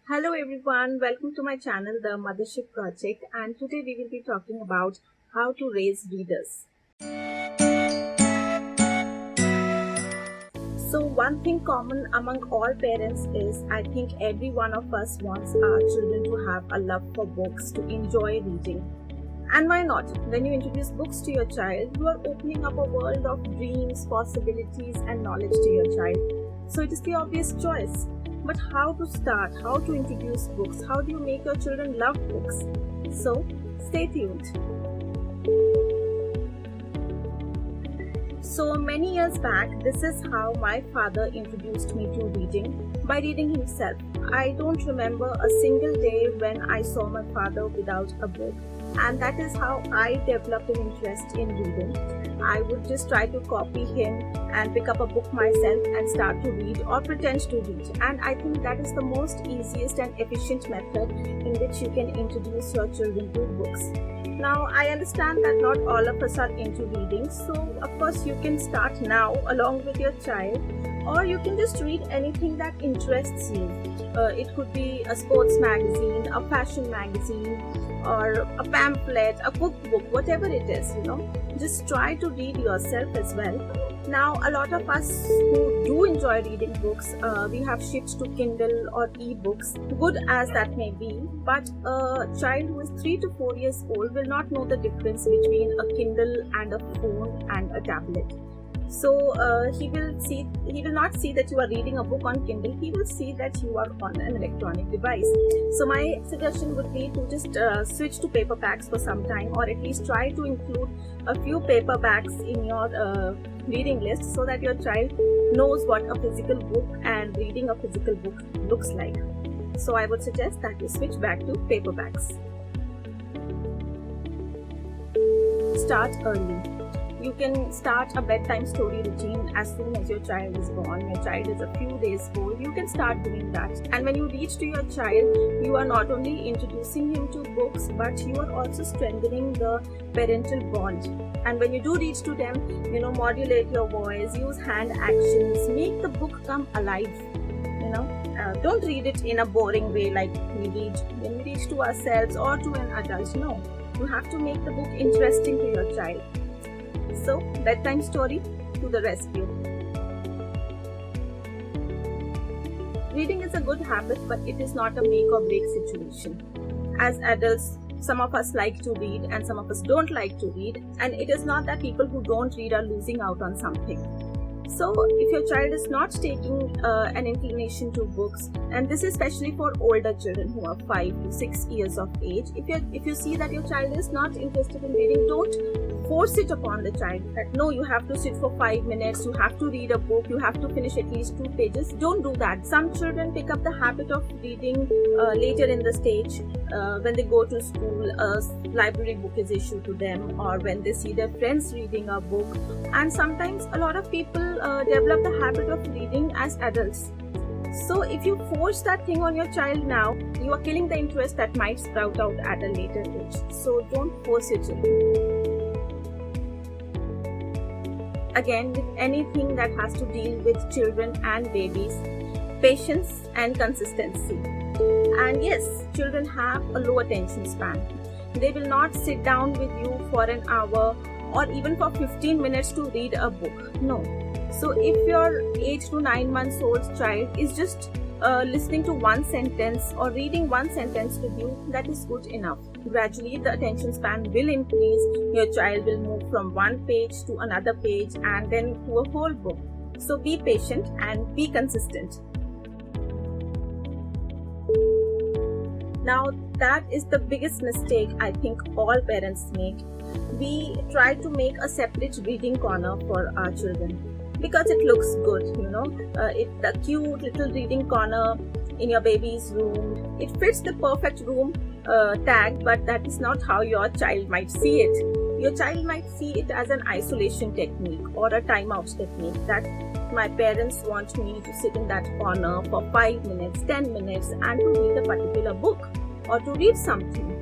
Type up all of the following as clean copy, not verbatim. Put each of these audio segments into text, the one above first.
Hello everyone, welcome to my channel, The Mothership Project, and today we will be talking about how to raise readers. So one thing common among all parents is I think every one of us wants our children to have a love for books, to enjoy reading. And why not? When you introduce books to your child, you are opening up a world of dreams, possibilities and knowledge to your child. So it is the obvious choice. But how to start? How to introduce books? How do you make your children love books? So stay tuned. So many years back, this is how my father introduced me to reading, by reading himself. I don't remember a single day when I saw my father without a book, and that is how I developed an interest in reading. I would just try to copy him and pick up a book myself and start to read or pretend to read, and I think that is the most easiest and efficient method in which you can introduce your children to books. Now, I understand that not all of us are into reading, so of course you can start now along with your child, or you can just read anything that interests you. It could be a sports magazine, a fashion magazine, or a pamphlet, a cookbook, whatever it is, just try to read yourself as well. Now, a lot of us who do enjoy reading books, we have shifted to Kindle or e-books, good as that may be, but a child who is 3 to 4 years old will not know the difference between a Kindle and a phone and a tablet. So he will not see that you are reading a book on Kindle, he will see that you are on an electronic device. So my suggestion would be to just switch to paperbacks for some time, or at least try to include a few paperbacks in your reading list so that your child knows what a physical book and reading a physical book looks like. So I would suggest that you switch back to paperbacks. Start early. You can start a bedtime story routine as soon as your child is born. Your child is a few days old, you can start doing that. And when you reach to your child, you are not only introducing him to books, but you are also strengthening the parental bond. And when you do reach to them, modulate your voice, use hand actions, make the book come alive. Don't read it in a boring way like we read when we reach to ourselves or to an adult. No, you have to make the book interesting to your child. So, bedtime story to the rescue. Reading is a good habit, but it is not a make or break situation. As adults, some of us like to read and some of us don't like to read, and it is not that people who don't read are losing out on something. So, if your child is not taking an inclination to books, and this is especially for older children who are 5 to 6 years of age, if you see that your child is not interested in reading, don't force it upon the child that no, you have to sit for 5 minutes, you have to read a book, you have to finish at least 2 pages. Don't do that. Some children pick up the habit of reading later in the stage, when they go to school, a library book is issued to them, or when they see their friends reading a book. And sometimes a lot of people develop the habit of reading as adults. So if you force that thing on your child now, you are killing the interest that might sprout out at a later age. So don't force your children. Again, with anything that has to deal with children and babies, patience and consistency. And yes, children have a low attention span. They will not sit down with you for an hour or even for 15 minutes to read a book. No. So if your 8 to 9 months old child is just listening to one sentence or reading one sentence with you, that is good enough. Gradually the attention span will increase. Your child will move from one page to another page and then to a whole book. So be patient and be consistent. Now, that is the biggest mistake I think all parents make. We try to make a separate reading corner for our children because it looks good, it's the cute little reading corner in your baby's room. It fits the perfect room tag, but that is not how your child might see it. Your child might see it as an isolation technique or a timeout technique, that my parents want me to sit in that corner for 5 minutes, 10 minutes and to read a particular book or to read something.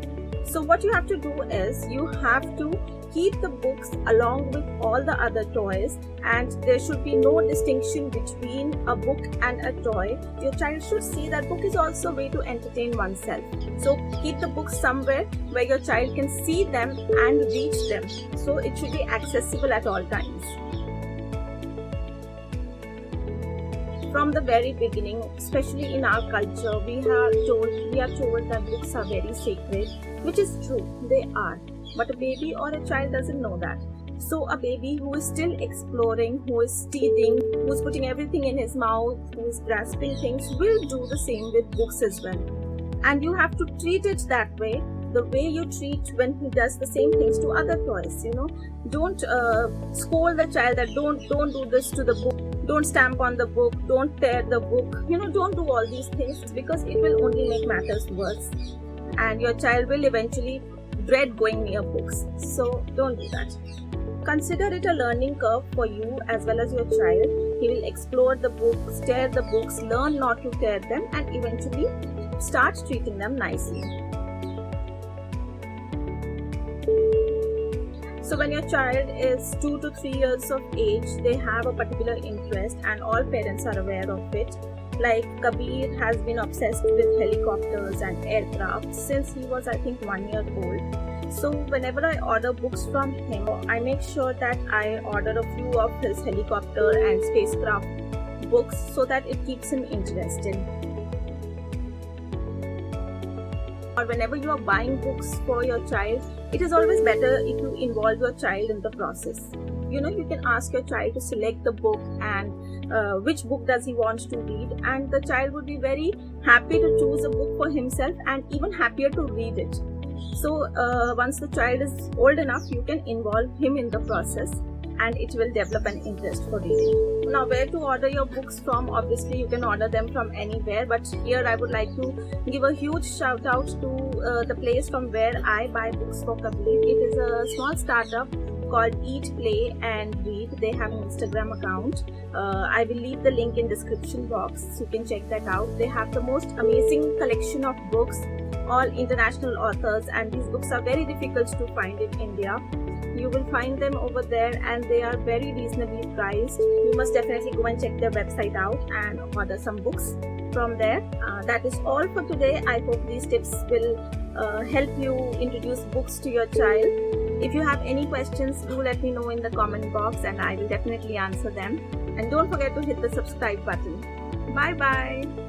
So what you have to do is you have to keep the books along with all the other toys, and there should be no distinction between a book and a toy. Your child should see that book is also a way to entertain oneself. So keep the books somewhere where your child can see them and reach them. So it should be accessible at all times. From the very beginning, especially in our culture, we are told that books are very sacred, which is true, they are. But a baby or a child doesn't know that. So a baby who is still exploring, who is teething, who is putting everything in his mouth, who is grasping things, will do the same with books as well. And you have to treat it that way, the way you treat when he does the same things to other toys. Don't scold the child that don't do this to the book. Don't stamp on the book, don't tear the book, don't do all these things, because it will only make matters worse. And your child will eventually dread going near books. So don't do that. Consider it a learning curve for you as well as your child. He will explore the books, tear the books, learn not to tear them, and eventually start treating them nicely. So when your child is 2 to 3 years of age, they have a particular interest and all parents are aware of it. Like Kabir has been obsessed with helicopters and aircraft since he was, I think, 1 year old. So whenever I order books from him, I make sure that I order a few of his helicopter and spacecraft books so that it keeps him interested. Or whenever you are buying books for your child, it is always better if you involve your child in the process. You can ask your child to select the book and which book does he want to read, and the child would be very happy to choose a book for himself and even happier to read it. So once the child is old enough, you can involve him in the process and it will develop an interest for reading. Now, where to order your books from? Obviously, you can order them from anywhere, but here I would like to give a huge shout out to the place from where I buy books for Kabir. It is a small startup called Eat, Play and Read. They have an Instagram account. I will leave the link in description box so you can check that out. They have the most amazing collection of books, all international authors, and these books are very difficult to find in India. You will find them over there and they are very reasonably priced. You must definitely go and check their website out and order some books from there. That is all for today. I hope these tips will help you introduce books to your child. If you have any questions, do let me know in the comment box and I will definitely answer them. And don't forget to hit the subscribe button. Bye bye.